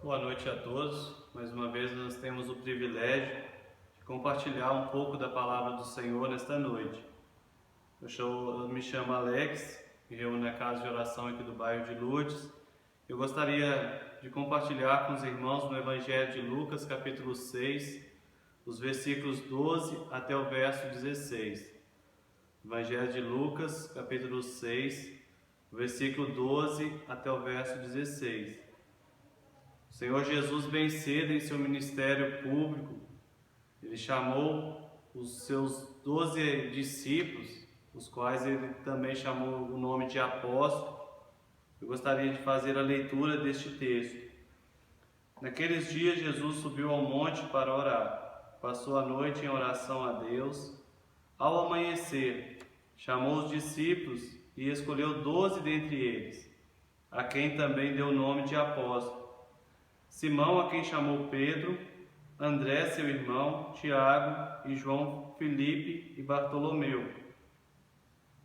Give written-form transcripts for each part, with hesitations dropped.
Boa noite a todos. Mais uma vez nós temos o privilégio de compartilhar um pouco da palavra do Senhor nesta noite. Eu me chamo Alex, me reúno na casa de oração aqui do bairro de Lourdes. Eu gostaria de compartilhar com os irmãos no Evangelho de Lucas, capítulo 6, os versículos 12 até o verso 16. Evangelho de Lucas, capítulo 6, versículo 12 até o verso 16. O Senhor Jesus, bem cedo em seu ministério público, Ele chamou os seus 12 discípulos, os quais Ele também chamou o nome de apóstolos. Eu gostaria de fazer a leitura deste texto. Naqueles dias, Jesus subiu ao monte para orar. Passou a noite em oração a Deus. Ao amanhecer, chamou os discípulos e escolheu 12 dentre eles, a quem também deu o nome de apóstolos. Simão, a quem chamou Pedro, André, seu irmão, Tiago e João, Filipe e Bartolomeu,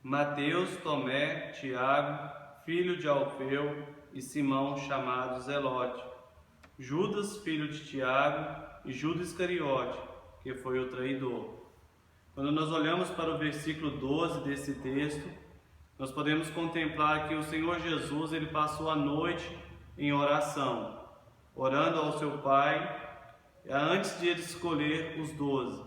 Mateus, Tomé, Tiago, filho de Alfeu, e Simão, chamado Zelote, Judas, filho de Tiago, e Judas Iscariote, que foi o traidor. Quando nós olhamos para o versículo 12 desse texto, nós podemos contemplar que o Senhor Jesus ele passou a noite em oração, orando ao seu Pai, antes de ele escolher os 12.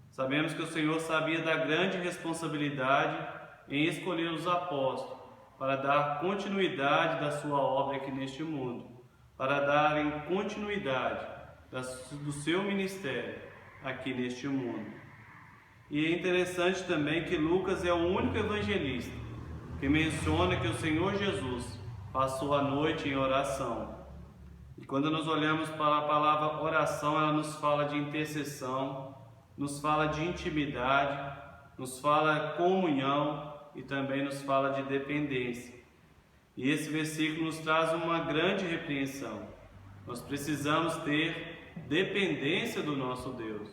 Sabemos que o Senhor sabia da grande responsabilidade em escolher os apóstolos, para dar continuidade da sua obra aqui neste mundo, para darem continuidade do seu ministério aqui neste mundo. E é interessante também que Lucas é o único evangelista que menciona que o Senhor Jesus passou a noite em oração. E quando nós olhamos para a palavra oração, ela nos fala de intercessão, nos fala de intimidade, nos fala comunhão e também nos fala de dependência. E esse versículo nos traz uma grande repreensão. Nós precisamos ter dependência do nosso Deus.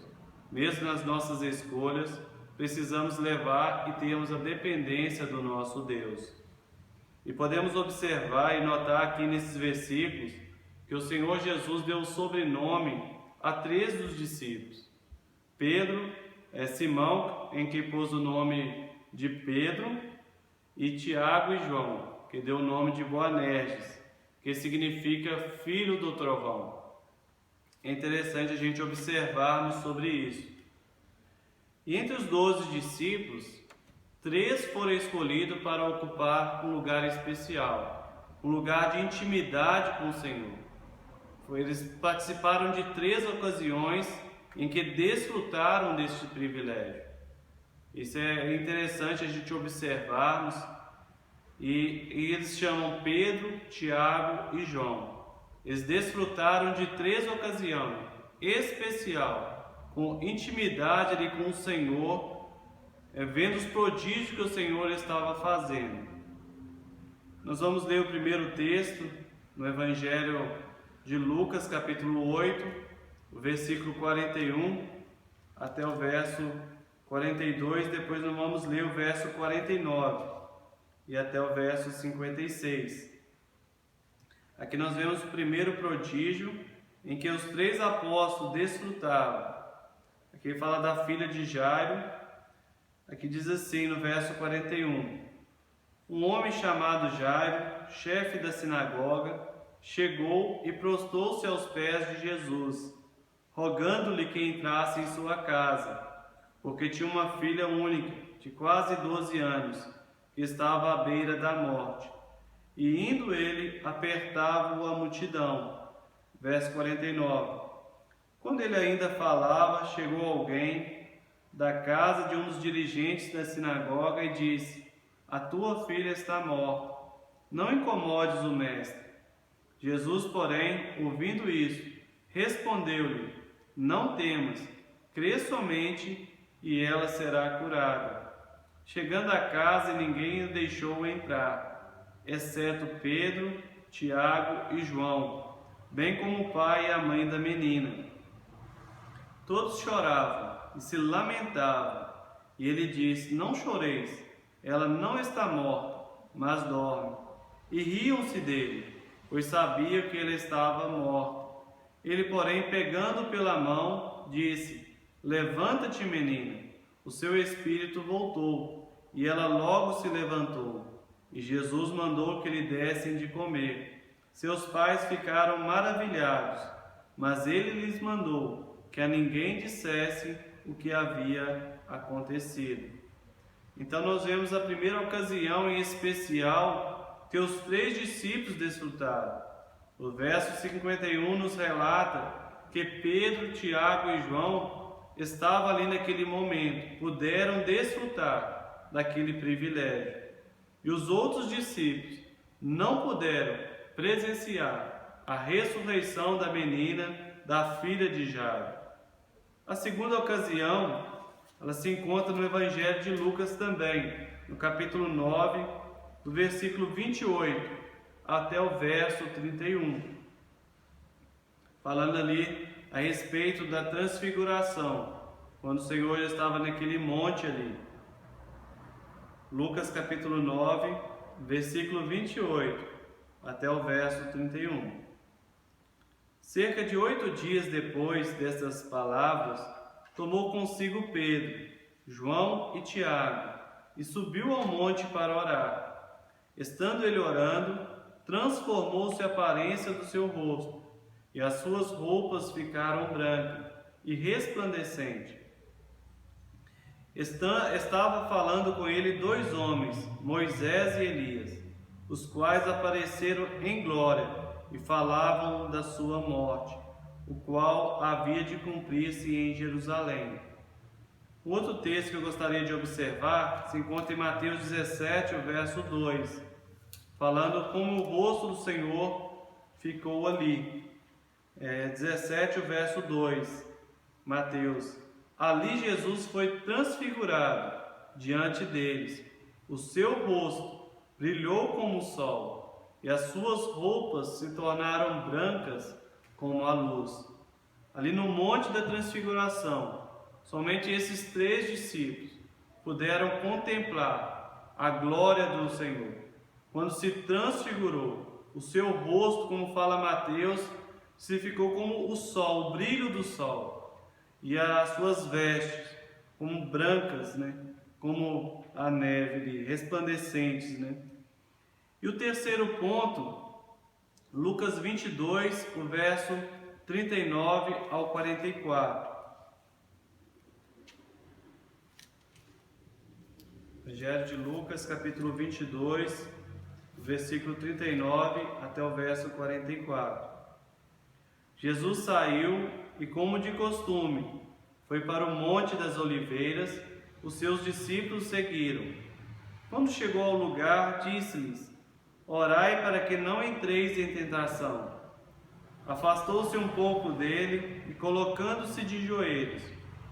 Mesmo nas nossas escolhas, precisamos levar e termos a dependência do nosso Deus. E podemos observar e notar aqui nesses versículos que o Senhor Jesus deu o sobrenome a 3 dos discípulos. Pedro é Simão, em que pôs o nome de Pedro, e Tiago e João, que deu o nome de Boanerges, que significa filho do trovão. É interessante a gente observarmos sobre isso. E entre os 12 discípulos, 3 foram escolhidos para ocupar um lugar especial, um lugar de intimidade com o Senhor. Eles participaram de 3 ocasiões em que desfrutaram deste privilégio. Isso é interessante a gente observarmos. E eles chamam Pedro, Tiago e João. Eles desfrutaram de 3 ocasiões especial, com intimidade ali com o Senhor, vendo os prodígios que o Senhor estava fazendo. Nós vamos ler o primeiro texto no Evangelho de Lucas, capítulo 8, o versículo 41 até o verso 42, depois nós vamos ler o verso 49 e até o verso 56. Aqui nós vemos o primeiro prodígio em que os 3 apóstolos desfrutaram. Aqui fala da filha de Jairo. Aqui diz assim no verso 41: Um homem chamado Jairo, chefe da sinagoga, chegou e prostou-se aos pés de Jesus, rogando-lhe que entrasse em sua casa, porque tinha uma filha única, de quase 12 anos, que estava à beira da morte. E indo ele, apertava-o a multidão. Verso 49. Quando ele ainda falava, chegou alguém da casa de um dos dirigentes da sinagoga e disse: A tua filha está morta, não incomodes o mestre. Jesus, porém, ouvindo isso, respondeu-lhe: Não temas, crê somente e ela será curada. Chegando à casa, ninguém o deixou entrar, exceto Pedro, Tiago e João, bem como o pai e a mãe da menina. Todos choravam e se lamentavam, e ele disse: Não choreis, ela não está morta, mas dorme. E riam-se dele. pois sabia que ele estava morto. Ele, porém, pegando pela mão, disse: Levanta-te, menina. O seu espírito voltou, e ela logo se levantou. E Jesus mandou que lhe dessem de comer. Seus pais ficaram maravilhados, mas ele lhes mandou que a ninguém dissesse o que havia acontecido. Então nós vemos a primeira ocasião em especial que os 3 discípulos desfrutaram. O verso 51 nos relata que Pedro, Tiago e João estavam ali naquele momento, puderam desfrutar daquele privilégio. E os outros discípulos não puderam presenciar a ressurreição da menina, da filha de Jairo. A segunda ocasião, ela se encontra no Evangelho de Lucas também, no capítulo 9, do versículo 28 até o verso 31. Falando ali a respeito da transfiguração, quando o Senhor já estava naquele monte ali. Lucas capítulo 9, versículo 28 até o verso 31. Cerca de 8 dias depois dessas palavras, tomou consigo Pedro, João e Tiago, e subiu ao monte para orar. Estando ele orando, transformou-se a aparência do seu rosto, e as suas roupas ficaram brancas e resplandecentes. Estava falando com ele 2 homens, Moisés e Elias, os quais apareceram em glória e falavam da sua morte, o qual havia de cumprir-se em Jerusalém. Um outro texto que eu gostaria de observar se encontra em Mateus 17, o verso 2, falando como o rosto do Senhor ficou ali. 17, o verso 2, Mateus. Ali Jesus foi transfigurado diante deles. O seu rosto brilhou como o sol, e as suas roupas se tornaram brancas como a luz. Ali no Monte da Transfiguração, somente esses 3 discípulos puderam contemplar a glória do Senhor. Quando se transfigurou, o seu rosto, como fala Mateus, se ficou como o sol, o brilho do sol, e as suas vestes como brancas, como a neve, resplandecentes. E o terceiro ponto, Lucas 22, o verso 39 ao 44. Evangelho de Lucas, capítulo 22, versículo 39 até o verso 44. Jesus saiu e, como de costume, foi para o Monte das Oliveiras. Os seus discípulos seguiram. Quando chegou ao lugar, disse-lhes: Orai para que não entreis em tentação. Afastou-se um pouco dele e, colocando-se de joelhos,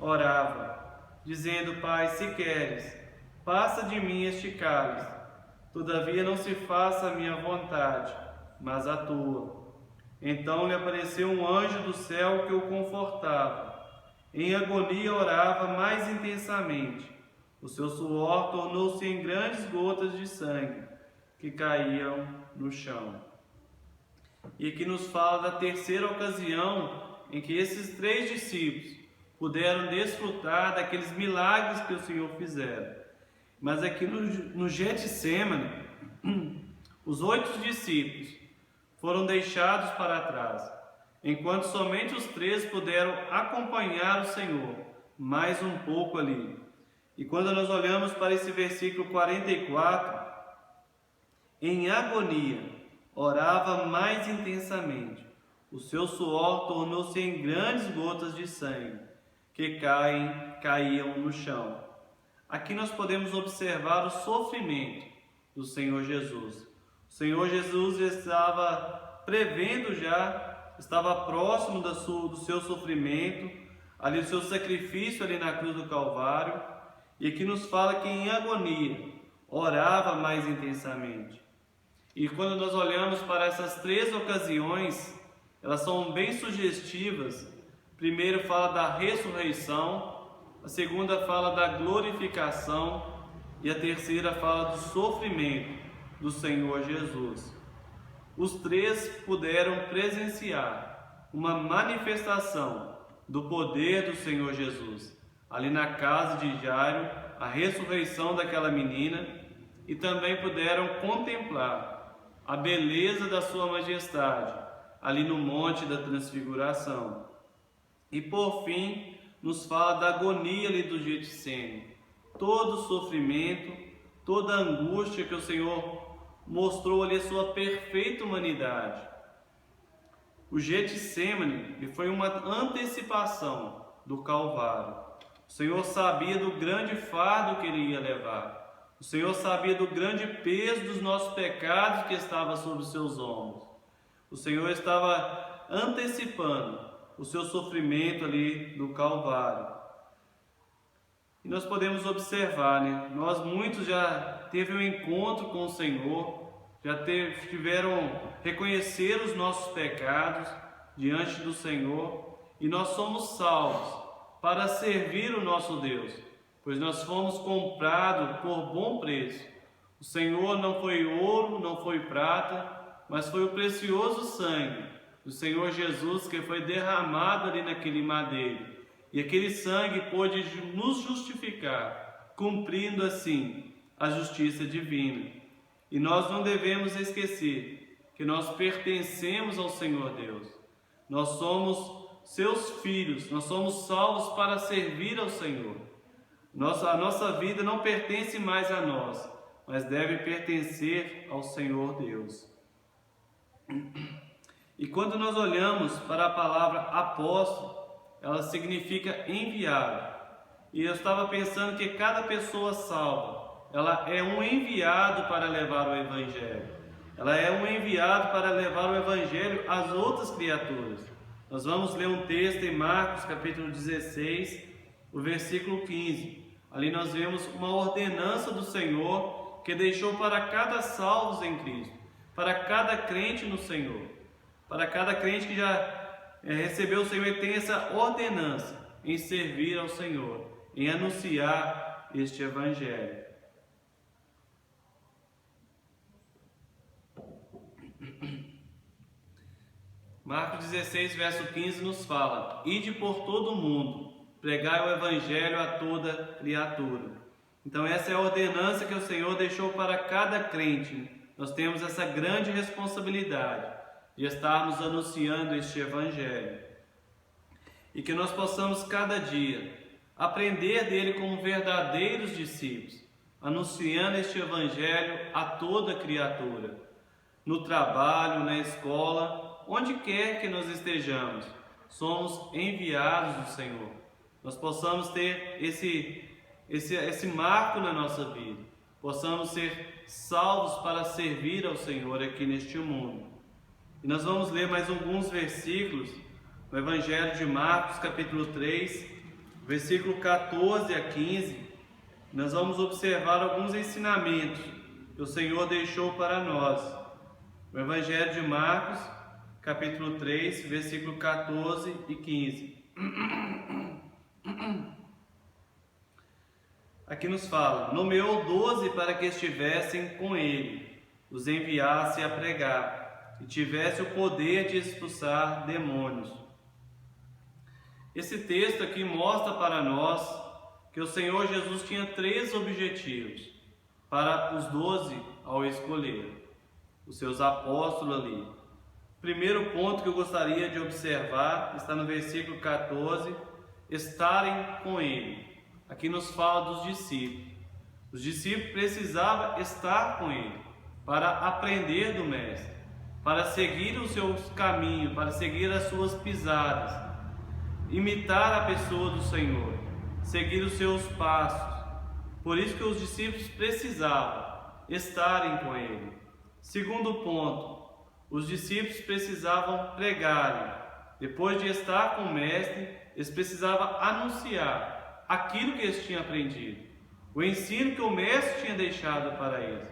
orava, dizendo: Pai, se queres, passa de mim este cálice. Todavia não se faça a minha vontade, mas a tua. Então lhe apareceu um anjo do céu que o confortava. Em agonia orava mais intensamente. O seu suor tornou-se em grandes gotas de sangue que caíam no chão. E aqui nos fala da terceira ocasião em que esses 3 discípulos puderam desfrutar daqueles milagres que o Senhor fizera. Mas aqui no Getsêmani, os 8 discípulos foram deixados para trás, enquanto somente os 3 puderam acompanhar o Senhor mais um pouco ali. E quando nós olhamos para esse versículo 44, em agonia, orava mais intensamente. O seu suor tornou-se em grandes gotas de sangue que caíam no chão. Aqui nós podemos observar o sofrimento do Senhor Jesus. O Senhor Jesus estava prevendo já, estava próximo do seu sofrimento, ali do seu sacrifício ali na cruz do Calvário, e aqui nos fala que em agonia orava mais intensamente. E quando nós olhamos para essas 3 ocasiões, elas são bem sugestivas. Primeiro fala da ressurreição, a segunda fala da glorificação e a terceira fala do sofrimento do Senhor Jesus. os três puderam presenciar uma manifestação do poder do Senhor Jesus. Ali na casa de Jairo, a ressurreição daquela menina, e também puderam contemplar a beleza da sua majestade, ali no Monte da Transfiguração. E por fim, nos fala da agonia ali do Getsêmani, todo o sofrimento, toda a angústia que o Senhor mostrou ali a sua perfeita humanidade. O Getsêmani foi uma antecipação do Calvário. O Senhor sabia do grande fardo que Ele ia levar. O Senhor sabia do grande peso dos nossos pecados que estava sobre os seus ombros. O Senhor estava antecipando o seu sofrimento ali no Calvário. E nós podemos observar, né? Nós muitos já teve um encontro com o Senhor, já tiveram reconhecer os nossos pecados diante do Senhor, e nós somos salvos para servir o nosso Deus, pois nós fomos comprados por bom preço. O Senhor não foi ouro, não foi prata, mas foi o precioso sangue do Senhor Jesus que foi derramado ali naquele madeiro. E aquele sangue pôde nos justificar, cumprindo assim a justiça divina. E nós não devemos esquecer que nós pertencemos ao Senhor Deus. Nós somos seus filhos, nós somos salvos para servir ao Senhor. A nossa vida não pertence mais a nós, mas deve pertencer ao Senhor Deus. E quando nós olhamos para a palavra apóstolo, ela significa enviado. E eu estava pensando que cada pessoa salva, ela é um enviado para levar o Evangelho. Ela é um enviado para levar o Evangelho às outras criaturas. Nós vamos ler um texto em Marcos, capítulo 16, o versículo 15. Ali nós vemos uma ordenança do Senhor que deixou para cada salvo em Cristo, para cada crente no Senhor, para cada crente que já recebeu o Senhor, e tem essa ordenança em servir ao Senhor, em anunciar este Evangelho. Marcos 16, verso 15 nos fala: ide por todo o mundo, pregai o Evangelho a toda criatura. Então essa é a ordenança que o Senhor deixou para cada crente. Nós temos essa grande responsabilidade de estarmos anunciando este Evangelho. E que nós possamos cada dia aprender dele como verdadeiros discípulos, anunciando este Evangelho a toda criatura, no trabalho, na escola, onde quer que nós estejamos, somos enviados do Senhor. Nós possamos ter esse marco na nossa vida, possamos ser salvos para servir ao Senhor aqui neste mundo. E nós vamos ler mais alguns versículos no Evangelho de Marcos, capítulo 3, versículo 14 a 15. Nós vamos observar alguns ensinamentos que o Senhor deixou para nós. O Evangelho de Marcos, capítulo 3, versículo 14 e 15. Aqui nos fala: nomeou 12 para que estivessem com ele, os enviasse a pregar, e tivesse o poder de expulsar demônios. Esse texto aqui mostra para nós que o Senhor Jesus tinha 3 objetivos para os 12 ao escolher os seus apóstolos ali. O primeiro ponto que eu gostaria de observar está no versículo 14: estarem com ele. Aqui nos fala dos discípulos. Os discípulos precisavam estar com ele para aprender do Mestre, para seguir os seus caminhos, para seguir as suas pisadas, imitar a pessoa do Senhor, seguir os seus passos. Por isso que os discípulos precisavam estarem com ele. Segundo ponto, os discípulos precisavam pregar. Depois de estar com o Mestre, eles precisavam anunciar aquilo que eles tinham aprendido, o ensino que o Mestre tinha deixado para eles.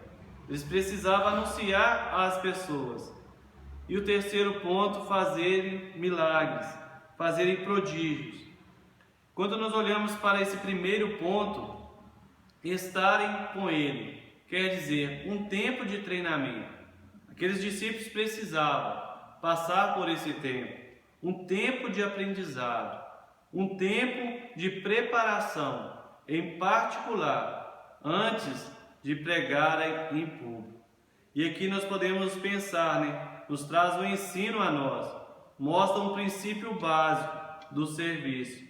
Eles precisavam anunciar às pessoas. E o terceiro ponto, fazerem milagres, fazerem prodígios. Quando nós olhamos para esse primeiro ponto, estarem com ele, quer dizer, um tempo de treinamento. Aqueles discípulos precisavam passar por esse tempo, um tempo de aprendizado, um tempo de preparação, em particular, antes de pregarem em público. E aqui nós podemos pensar, nos traz um ensino a nós, mostra um princípio básico do serviço.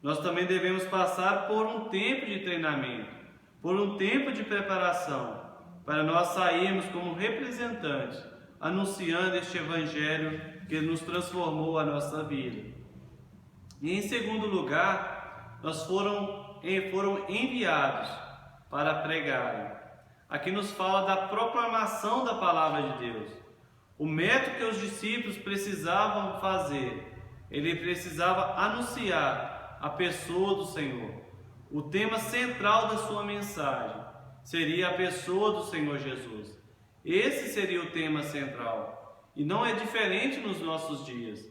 Nós também devemos passar por um tempo de treinamento, por um tempo de preparação, para nós sairmos como representantes, anunciando este Evangelho que nos transformou a nossa vida. E em segundo lugar, nós foram enviados para pregarem. Aqui nos fala da proclamação da palavra de Deus. O método que os discípulos precisavam fazer, ele precisava anunciar a pessoa do Senhor. O tema central da sua mensagem seria a pessoa do Senhor Jesus. Esse seria o tema central. E não é diferente nos nossos dias.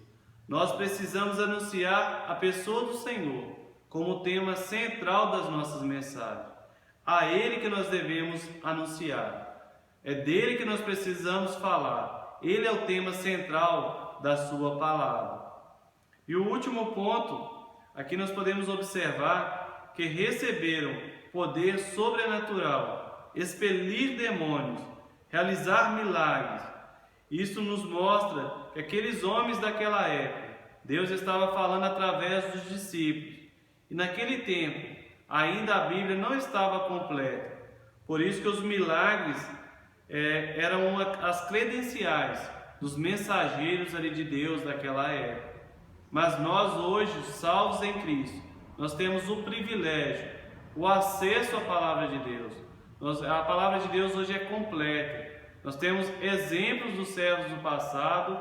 Nós precisamos anunciar a pessoa do Senhor como tema central das nossas mensagens. A Ele que nós devemos anunciar. É dele que nós precisamos falar. Ele é o tema central da sua palavra. E o último ponto, aqui nós podemos observar que receberam poder sobrenatural, expelir demônios, realizar milagres. Isso nos mostra que aqueles homens daquela época, Deus estava falando através dos discípulos. E naquele tempo, ainda a Bíblia não estava completa. Por isso que os milagres eram as credenciais dos mensageiros ali de Deus daquela época. Mas nós hoje, salvos em Cristo, nós temos o privilégio, o acesso à palavra de Deus. A palavra de Deus hoje é completa. Nós temos exemplos dos servos do passado,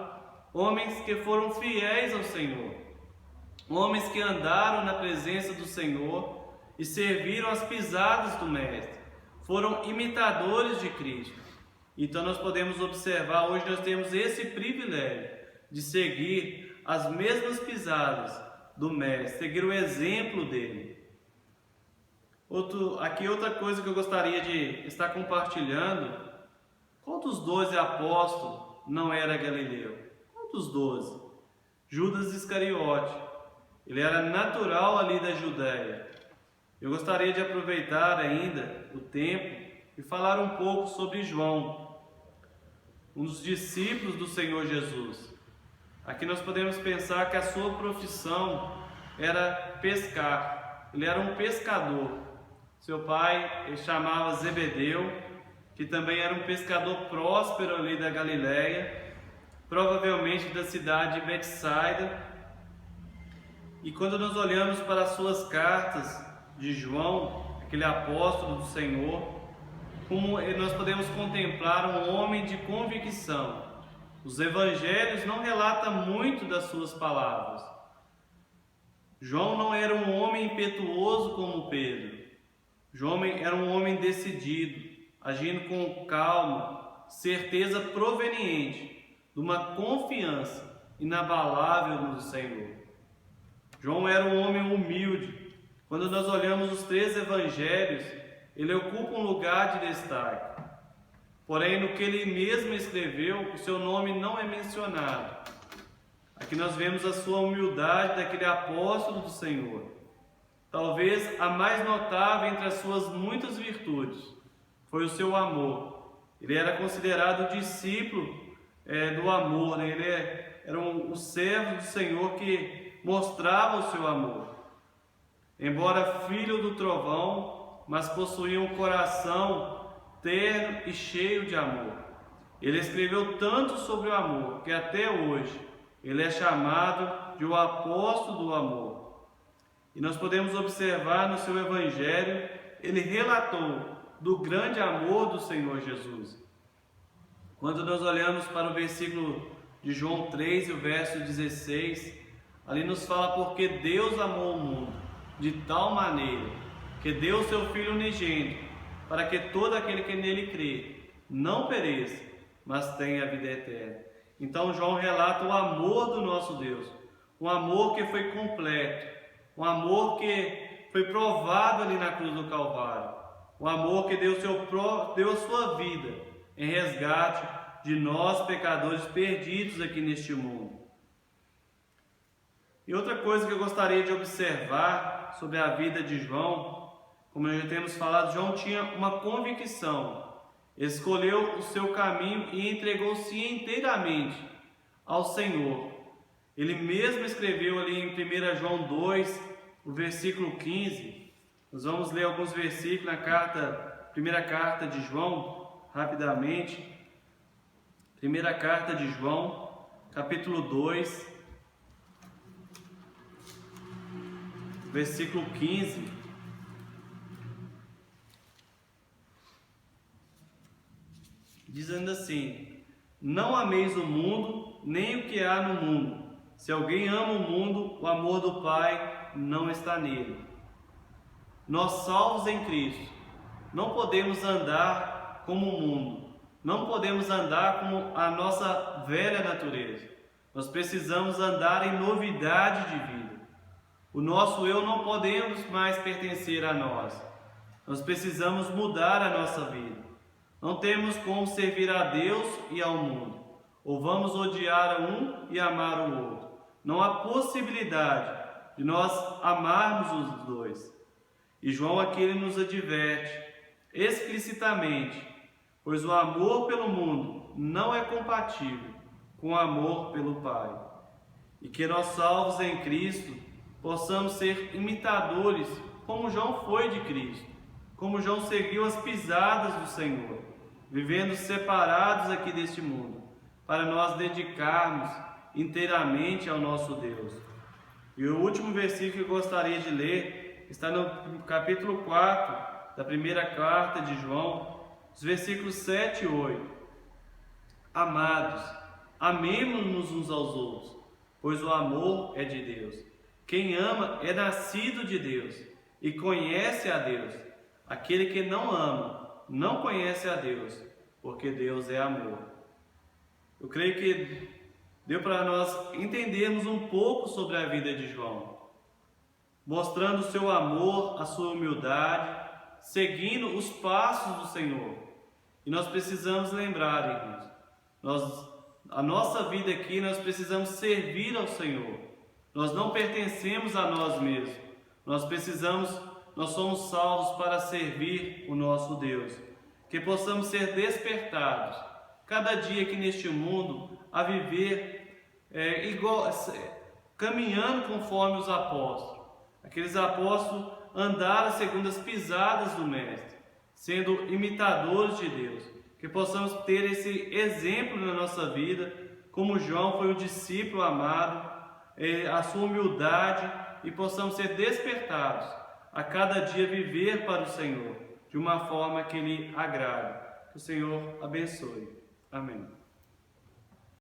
homens que foram fiéis ao Senhor, homens que andaram na presença do Senhor e serviram as pisadas do Mestre, foram imitadores de Cristo. Então nós podemos observar, hoje nós temos esse privilégio de seguir as mesmas pisadas do Mestre, seguir o exemplo dele. Outra coisa que eu gostaria de estar compartilhando: quantos 12 apóstolos não era Galileu? Quantos 12? Judas Iscariote, ele era natural ali da Judéia. Eu gostaria de aproveitar ainda o tempo e falar um pouco sobre João, um dos discípulos do Senhor Jesus. Aqui nós podemos pensar que a sua profissão era pescar. Ele era um pescador. Seu pai ele chamava Zebedeu, que também era um pescador próspero ali da Galileia, provavelmente da cidade de Betsaida. E quando nós olhamos para as suas cartas de João, aquele apóstolo do Senhor, como nós podemos contemplar um homem de convicção. Os evangelhos não relatam muito das suas palavras. João não era um homem impetuoso como Pedro. João era um homem decidido, agindo com calma, certeza proveniente de uma confiança inabalável no Senhor. João era um homem humilde. Quando nós olhamos os 3 evangelhos, ele ocupa um lugar de destaque. Porém, no que ele mesmo escreveu, o seu nome não é mencionado. Aqui nós vemos a sua humildade daquele apóstolo do Senhor. Talvez a mais notável entre as suas muitas virtudes foi o seu amor. Ele era considerado discípulo do amor, Ele era um servo do Senhor que mostrava o seu amor. Embora filho do trovão, mas possuía um coração terno e cheio de amor. Ele escreveu tanto sobre o amor que até hoje ele é chamado de o apóstolo do amor. E nós podemos observar no seu evangelho, ele relatou do grande amor do Senhor Jesus. Quando nós olhamos para o versículo de João 3 e o verso 16, ali nos fala: porque Deus amou o mundo de tal maneira que deu o seu Filho unigênito, para que todo aquele que nele crê não pereça, mas tenha a vida eterna. Então João relata o amor do nosso Deus, um amor que foi completo, um amor que foi provado ali na cruz do Calvário, um amor que deu a sua vida em resgate de nós pecadores perdidos aqui neste mundo. E outra coisa que eu gostaria de observar sobre a vida de João, como já temos falado, João tinha uma convicção, escolheu o seu caminho e entregou-se inteiramente ao Senhor. Ele mesmo escreveu ali em 1 João 2, o versículo 15. Nós vamos ler alguns versículos na primeira carta de João, rapidamente. Primeira carta de João, capítulo 2, versículo 15. Dizendo assim: não ameis o mundo, nem o que há no mundo. Se alguém ama o mundo, o amor do Pai não está nele. Nós, salvos em Cristo, não podemos andar como o mundo, não podemos andar como a nossa velha natureza. Nós precisamos andar em novidade de vida. O nosso eu não podemos mais pertencer a nós. Nós precisamos mudar a nossa vida. Não temos como servir a Deus e ao mundo. Ou vamos odiar um e amar o outro. Não há possibilidade de nós amarmos os dois. E João aqui ele nos adverte explicitamente, pois o amor pelo mundo não é compatível com o amor pelo Pai. E que nós, salvos em Cristo, possamos ser imitadores, como João foi de Cristo, como João seguiu as pisadas do Senhor, vivendo separados aqui deste mundo, para nós dedicarmos inteiramente ao nosso Deus. E o último versículo que eu gostaria de ler está no capítulo 4 da primeira carta de João, os versículos 7 e 8. Amados, amemo-nos uns aos outros, pois o amor é de Deus. Quem ama é nascido de Deus e conhece a Deus. Aquele que não ama não conhece a Deus, porque Deus é amor. Eu creio que deu para nós entendermos um pouco sobre a vida de João, mostrando o seu amor, a sua humildade, seguindo os passos do Senhor. E nós precisamos lembrar, irmãos, a nossa vida aqui, nós precisamos servir ao Senhor. Nós não pertencemos a nós mesmos. Nós somos salvos para servir o nosso Deus. Que possamos ser despertados, cada dia aqui neste mundo, a viver caminhando conforme os apóstolos. Aqueles apóstolos andaram segundo as pisadas do Mestre, sendo imitadores de Deus. Que possamos ter esse exemplo na nossa vida, como João foi um discípulo amado, a sua humildade, e possamos ser despertados a cada dia viver para o Senhor de uma forma que lhe agrade. Que o Senhor abençoe. Amém.